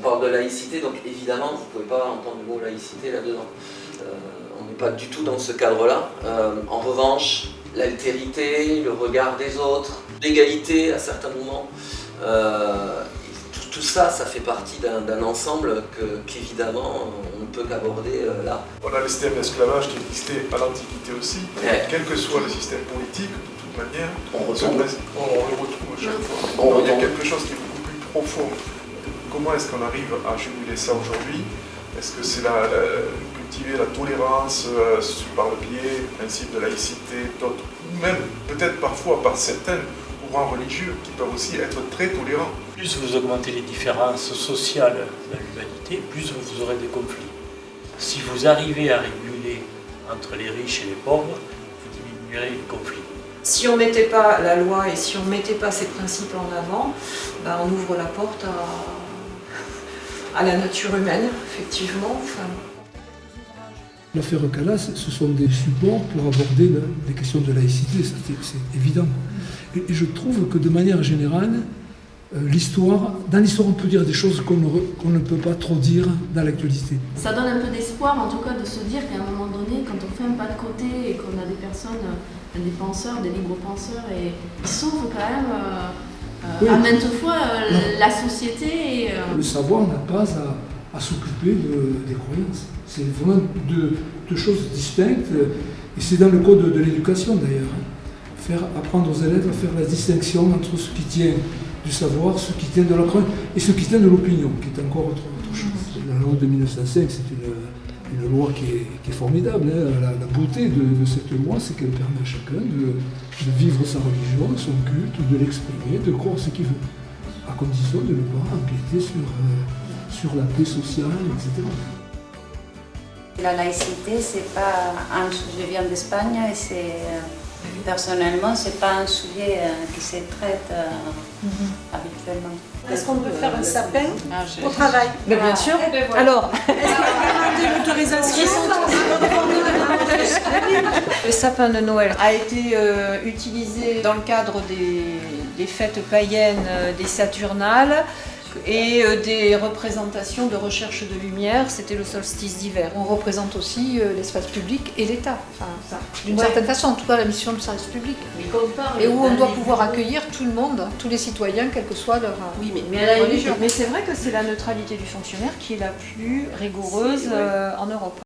parle de laïcité, donc évidemment, vous ne pouvez pas entendre le mot laïcité là-dedans. On n'est pas du tout dans ce cadre-là. En revanche, l'altérité, le regard des autres, l'égalité à certains moments, tout ça, ça fait partie d'un ensemble qu'évidemment, on ne peut qu'aborder là. On a le système d'esclavage qui existait à l'Antiquité aussi, quel que soit le système politique, de toute manière, on le retrouve à chaque fois. Il y a quelque chose qui est beaucoup plus profond. Comment est-ce qu'on arrive à juguler ça aujourd'hui? Est-ce que c'est cultiver la tolérance par le biais du principe de laïcité, d'autres, ou même peut-être parfois par certains courants religieux qui peuvent aussi être très tolérants? Plus vous augmentez les différences sociales dans l'humanité, plus vous aurez des conflits. Si vous arrivez à réguler entre les riches et les pauvres, vous diminuerez les conflits. Si on ne mettait pas la loi et si on ne mettait pas ces principes en avant, ben on ouvre la porte à la nature humaine, effectivement. L'affaire Calas, ce sont des supports pour aborder des questions de laïcité, c'est évident. Et je trouve que de manière générale, dans l'histoire, on peut dire des choses qu'on ne peut pas trop dire dans l'actualité. Ça donne un peu d'espoir, en tout cas, de se dire qu'à un moment donné, quand on fait un pas de côté et qu'on a des personnes, des penseurs, des libres penseurs, et ils sauvent quand même à maintes fois la société. Le savoir n'a pas à s'occuper des croyances. C'est vraiment deux choses distinctes, et c'est dans le code de l'éducation d'ailleurs. Apprendre aux élèves à faire la distinction entre ce qui tient du savoir, ce qui tient de la croyance et ce qui tient de l'opinion, qui est encore autre chose. La loi de 1905, c'est une loi qui est formidable. Hein. La beauté de cette loi, c'est qu'elle permet à chacun de vivre sa religion, son culte, de l'exprimer, de croire ce qu'il veut, à condition de ne pas empiéter sur la paix sociale, etc. La laïcité, c'est pas je viens d'Espagne et personnellement, c'est pas un sujet qui se traite habituellement. Est-ce qu'on peut faire un sapin au travail? Mais bien sûr. Alors, est-ce qu'il y a l'autorisation? Le sapin de Noël a été utilisé dans le cadre des fêtes païennes, des Saturnales, et des représentations de recherche de lumière, c'était le solstice d'hiver. On représente aussi l'espace public et l'État, d'une certaine façon, en tout cas la mission du service public. Et où on doit pouvoir accueillir tout le monde, tous les citoyens, quelle que soit leur religion. Mais c'est vrai que c'est la neutralité du fonctionnaire qui est la plus rigoureuse en Europe.